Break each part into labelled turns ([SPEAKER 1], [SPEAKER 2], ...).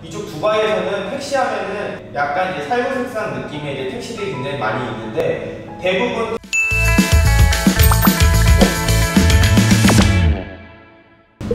[SPEAKER 1] 이쪽 두바이에서는 택시 하면은 약간 이제 살고색상 느낌의 이제 택시들이 굉장히 많이 있는데 대부분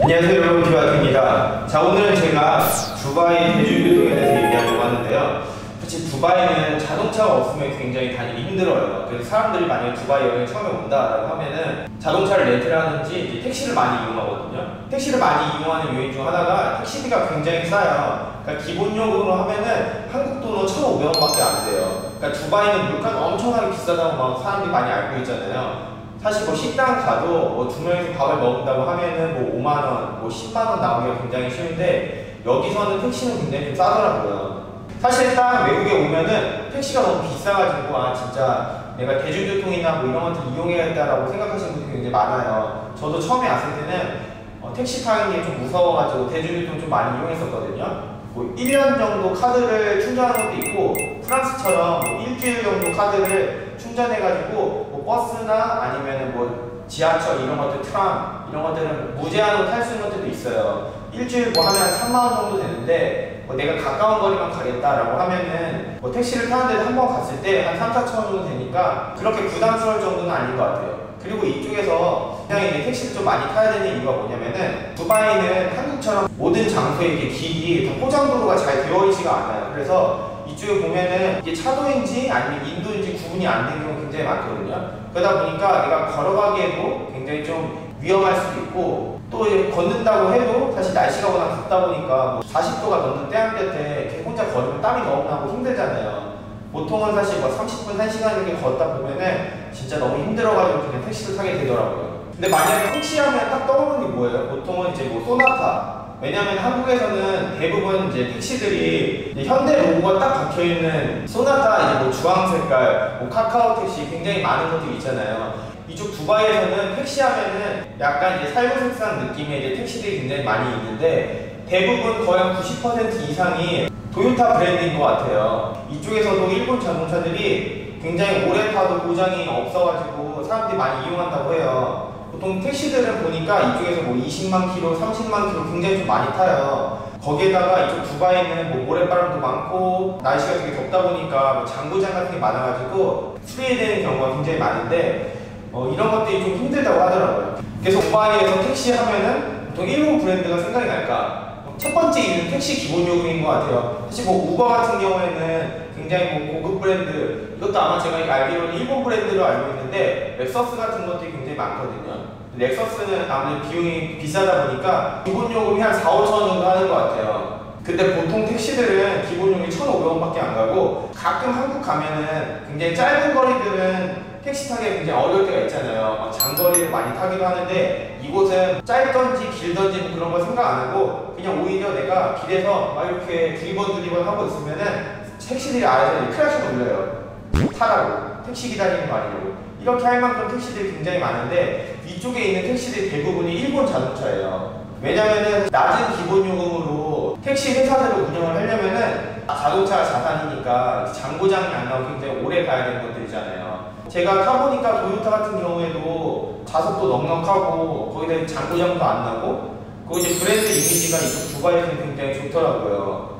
[SPEAKER 1] 안녕하세요 여러분, 비바트입니다. 자, 오늘은 제가 두바이 대중교통에 대해서 얘기하려고 하는데요. 사실 두바이는 자동차가 없으면 굉장히 다니기 힘들어요. 그래서 사람들이 만약에 두바이 여행 처음에 온다라고 하면은 자동차를 렌트를 하든지 이제 택시를 많이 이용하거든요. 택시를 많이 이용하는 요인 중 하나가 택시비가 굉장히 싸요. 그러니까 기본요금으로 하면은 한국 돈으로 1,500원밖에 안 돼요. 그러니까 두바이는 물가가 엄청나게 비싸다고 막 사람들이 많이 알고 있잖아요. 사실 뭐 식당 가도 뭐 2명이서 밥을 먹는다고 하면은 뭐 5만원, 뭐 10만원 나오기가 굉장히 쉬운데 여기서는 택시는 굉장히 좀 싸더라고요. 사실 딱 외국에 오면은 택시가 너무 비싸가지고 아 진짜 내가 대중교통이나 뭐 이런 것들 이용해야겠다라고 생각하시는 분들이 굉장히 많아요. 저도 처음에 왔을 때는 택시 타는 게 좀 무서워가지고 대중교통 좀 많이 이용했었거든요. 뭐 1년 정도 카드를 충전하는 것도 있고 프랑스처럼 뭐 일주일 정도 카드를 충전해가지고 뭐 버스나 아니면은 뭐 지하철 이런 것들, 트람 이런 것들은 무제한으로 탈 수 있는 것들도 있어요. 일주일 뭐 하면 3만원 정도 되는데 뭐 내가 가까운 거리만 가겠다라고 하면은 뭐 택시를 타는데도 한 번 갔을 때 한 3, 4천 원 정도 되니까 그렇게 부담스러울 정도는 아닌 것 같아요. 그리고 이쪽에서 그냥 이제 택시를 좀 많이 타야 되는 이유가 뭐냐면은 두바이는 한국처럼 모든 장소에 이렇게 길이 다 포장도로가 잘 되어 있지가 않아요. 그래서 이쪽에 보면은 이게 차도인지 아니면 인도인지 구분이 안 되는 경우가 굉장히 많거든요. 그러다 보니까 내가 걸어가기에도 굉장히 좀 위험할 수도 있고 또 이제 걷는다고 해도 사실 날씨가 워낙 덥다 보니까 뭐 40도가 넘는 태양볕에 이렇게 혼자 걸으면 땀이 너무 나고 힘들잖아요. 보통은 사실 뭐 30분, 1시간 이렇게 걷다 보면은 진짜 너무 힘들어가지고 그냥 택시를 타게 되더라고요. 근데 만약에 택시 하면 딱 떠오르는 게 뭐예요? 보통은 이제 뭐 소나타. 왜냐면 한국에서는 대부분 이제 택시들이 이제 현대 로고가 딱 박혀있는 소나타, 이제 뭐 주황 색깔, 뭐 카카오 택시 굉장히 많은 것들이 있잖아요. 이쪽 두바이에서는 택시 하면은 약간 이제 살고색상 느낌의 이제 택시들이 굉장히 많이 있는데 대부분 거의 90% 이상이 토요타 브랜드인 것 같아요. 이쪽에서도 일본 자동차들이 굉장히 오래 타도 고장이 없어가지고 사람들이 많이 이용한다고 해요. 보통 택시들은 보니까 이쪽에서 뭐 20만 킬로, 30만 킬로 굉장히 좀 많이 타요. 거기에다가 이쪽 두바이는 뭐 모래바람도 많고 날씨가 되게 덥다 보니까 뭐 장고장 같은 게 많아가지고 수리되는 경우가 굉장히 많은데 이런 것들이 좀 힘들다고 하더라고요. 그래서 두바이에서 택시 하면은 보통 일본 브랜드가 생각이 날까? 첫 번째 이유는 택시 기본 요금인 것 같아요. 사실 뭐 우버 같은 경우에는 굉장히 뭐 고급 브랜드, 이것도 아마 제가 알기로는 일본 브랜드로 알고 있는데 렉서스 같은 것들이 굉장히 많거든요. 렉서스는 아무래도 비용이 비싸다 보니까 기본 요금이 한 4, 5천 원 정도 하는 것 같아요. 근데 보통 택시들은 기본 요금이 1,500원밖에 안 가고 가끔 한국 가면은 굉장히 짧은 거리들은 택시 타기가 굉장히 어려울 때가 있잖아요. 장거리를 많이 타기도 하는데 이곳은 짧던지 길던지 뭐 그런 거 생각 안 하고 그냥 오히려 내가 길에서 막 이렇게 두리번 하고 있으면은 택시들이 알아서 크라시를 울려요. 타라고. 택시 기다리는 거 아니고. 이렇게 할 만큼 택시들이 굉장히 많은데 이쪽에 있는 택시들이 대부분이 일본 자동차예요. 왜냐면은 낮은 기본 요금으로 택시 회사들을 운영을 하려면은 자동차가 자산이니까 장고장이 안 나오고 굉장히 오래 가야 되는 것들이잖아요. 제가 타보니까 토요타 같은 경우에도 좌석도 넉넉하고 거기다 장고장도 안 나고 그리고 이제 브랜드 이미지가 이쪽 두바이에서는 굉장히 좋더라고요.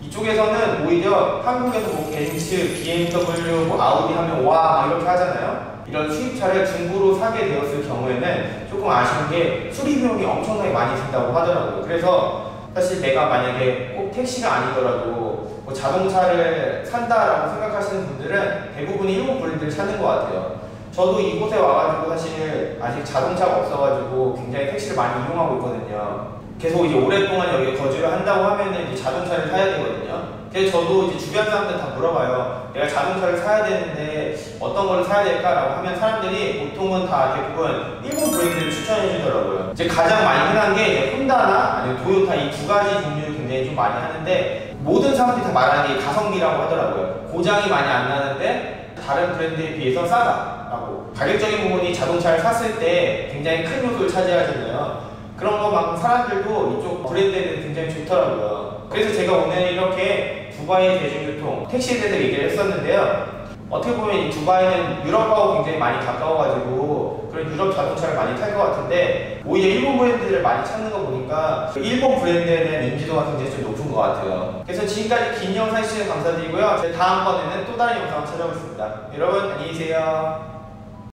[SPEAKER 1] 이쪽에서는 오히려 한국에서 뭐 벤츠, BMW, 뭐 아우디 하면 와 이렇게 하잖아요. 이런 수입차를 중고로 사게 되었을 경우에는 조금 아쉬운 게 수리 비용이 엄청나게 많이 든다고 하더라고요. 그래서 사실 내가 만약에 꼭 택시가 아니더라도 뭐 자동차를 산다라고 생각하시는 분들은 대부분이 일본 브랜드를 찾는 것 같아요. 저도 이곳에 와가지고 사실 아직 자동차가 없어가지고 굉장히 택시를 많이 이용하고 있거든요. 계속 이제 오랫동안 여기 거주를 한다고 하면은 이제 자동차를 사야 되거든요. 그래서 저도 이제 주변 사람들 다 물어봐요. 내가 자동차를 사야 되는데 어떤 거를 사야 될까라고 하면 사람들이 보통은 다 대부분 일본 브랜드를 추천해 주더라고요. 이제 가장 많이 흔한 게 이제 혼다나 아니면 토요타 이 두 가지 종류를 굉장히 좀 많이 하는데 모든 사람들이 다 말하는 게 가성비라고 하더라고요. 고장이 많이 안 나는데 다른 브랜드에 비해서 싸다라고. 가격적인 부분이 자동차를 샀을 때 굉장히 큰 요소를 차지하잖아요. 그런 것만큼 사람들도 이쪽 브랜드에는 굉장히 좋더라고요. 그래서 제가 오늘 이렇게 두바이 대중교통 택시에 대해서 얘기를 했었는데요. 어떻게 보면 이 두바이는 유럽하고 굉장히 많이 가까워가지고 그런 유럽 자동차를 많이 탈 것 같은데 오히려 일본 브랜드를 많이 찾는 거 보니까 보니까 일본 브랜드에 대한 인지도가 굉장히 좀 높은 것 같아요. 그래서 지금까지 긴 영상 시청해 감사드리고요. 저희 다음번에는 또 다른 영상을 찾아오겠습니다. 여러분 안녕히 계세요.